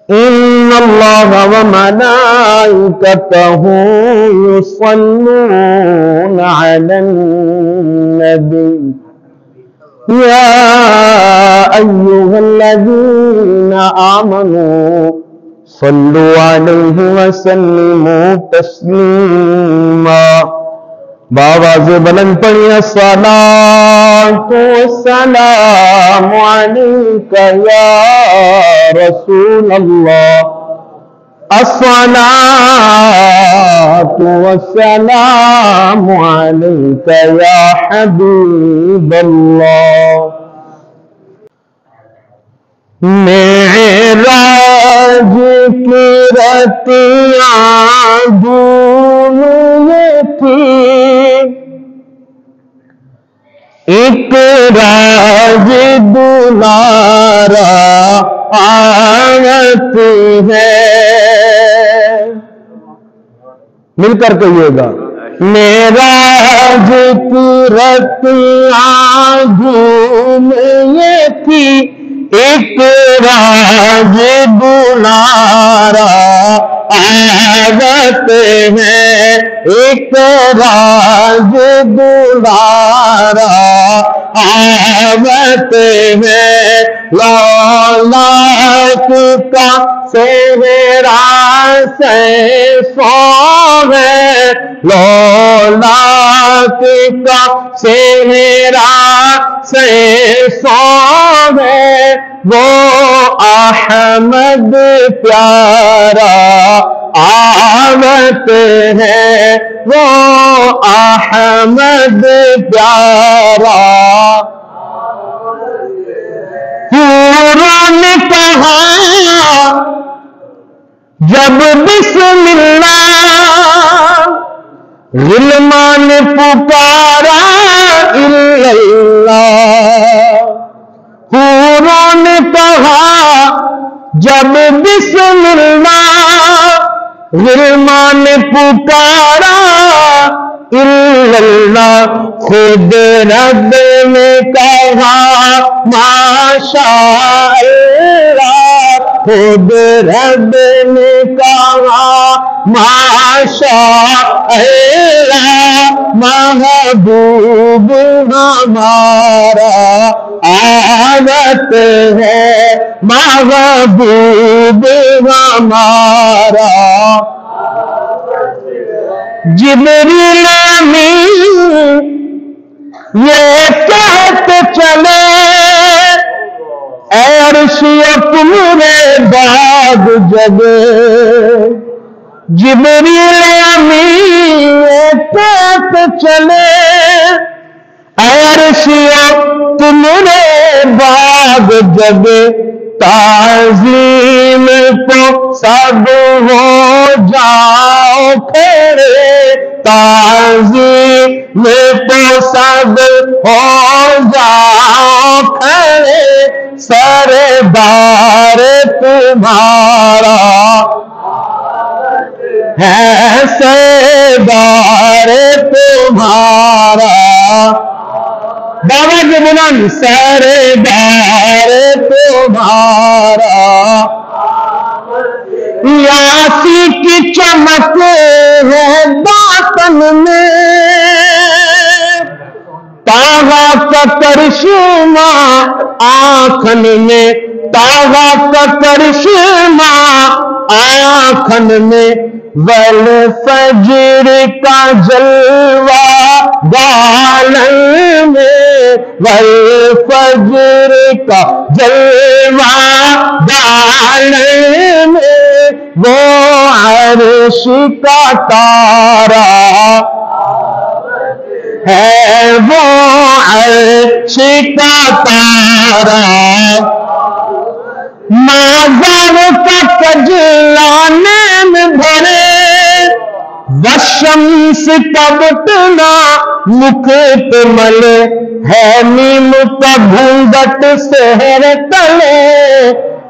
إن الله وملائكته يصلون على النبي يا أيها الذين آمنوا صلوا عليه وسلموا تسليما. بآواز بلند پڑھیں الصلاة والسلام عليك يا رسول الله الصلاة والسلام عليك يا حبيب الله. معراج کی راتیاں دنیا تھی ایک راز دلارا آتی ہے. مل کر کہیے گا معراج کی راتیاں دنیا تھی ایک راز دلارا آغت ہے ایک راز دلارا آغت ہے. لولاک کا سہرا سے سوے لولاک کا سہرا سے سوے وہ احمد پیارا آمد ہے وہ احمد پیارا. حوروں نے کہا جب بسم اللہ غلمان پکارا اللہ. حوروں نے کہا جب بسم اللہ غلمان پکارا اللہ. خود رب نے کہا ماشاء اللہ خود رب نے کہا ماشاء اللہ. محبوب ہمارا عادت ہے محبوب ہمارا. جبریل امین یہ کہتے چلے اے عرش تمہارے بعد جگے. جبریل امین یہ کہتے چلے اے عرش تمہارے بعد جگے. تعظیم کو سب ہو جاؤ کھڑے تعظیم کو سب ہو جاؤ کھڑے سردار تمہارا ہے سردار تمہارا. بابا کے بلند سردار تمہارا. یاسی کی چمک ہے باطن میں تاغا کا کرشمہ آنکھن میں تاغا کا کرشمہ آنکھن میں. والفجر کا جلوہ بالن میں والفجر کا جلوہ بالن میں وہ عرش کا تارا ہے وہ عرش کا تارا. مازار کا کجلانے میں بھرے وشمس کا بٹنا مکت ملے ہے نیم کا گھونگٹ سحر تلے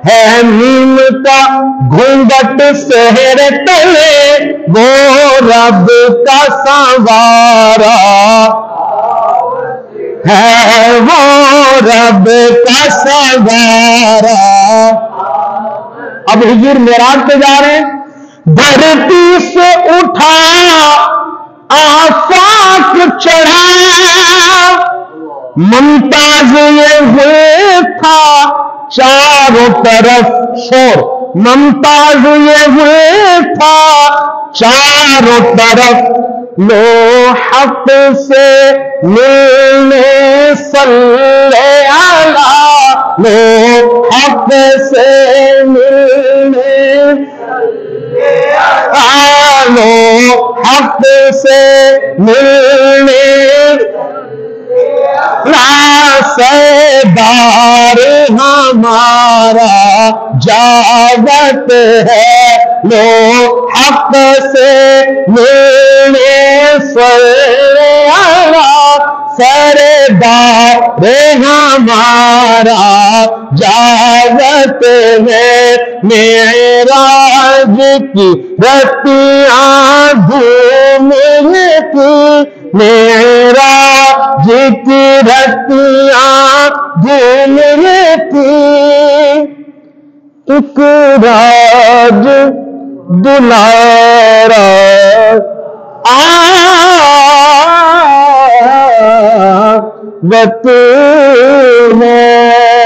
ہے نیم کا گھونگٹ سحر تلے وہ رب کا سنوارا ہے وہ رب کا سنوارا. اب حضور معراج پہ جا رہے ہیں، دھرتی سے اٹھا آفاق چڑھا، ممتاز یہ ہوئے تھا چاروں طرف شور، ممتاز یہ ہوئے تھا چاروں طرف، لو حق سے ملنے صلی علی، لو حق سے ملنے لو حق سے ملنے سیدار ہمارا جاوت ہے، لو حق سے ملنے صلی علی سردار ہمارا جاوت ہے، معراج کی رتیاں گھومنے کی، معراج کی رتیاں گھومنے کی، ایک راج دلارا وط ہے۔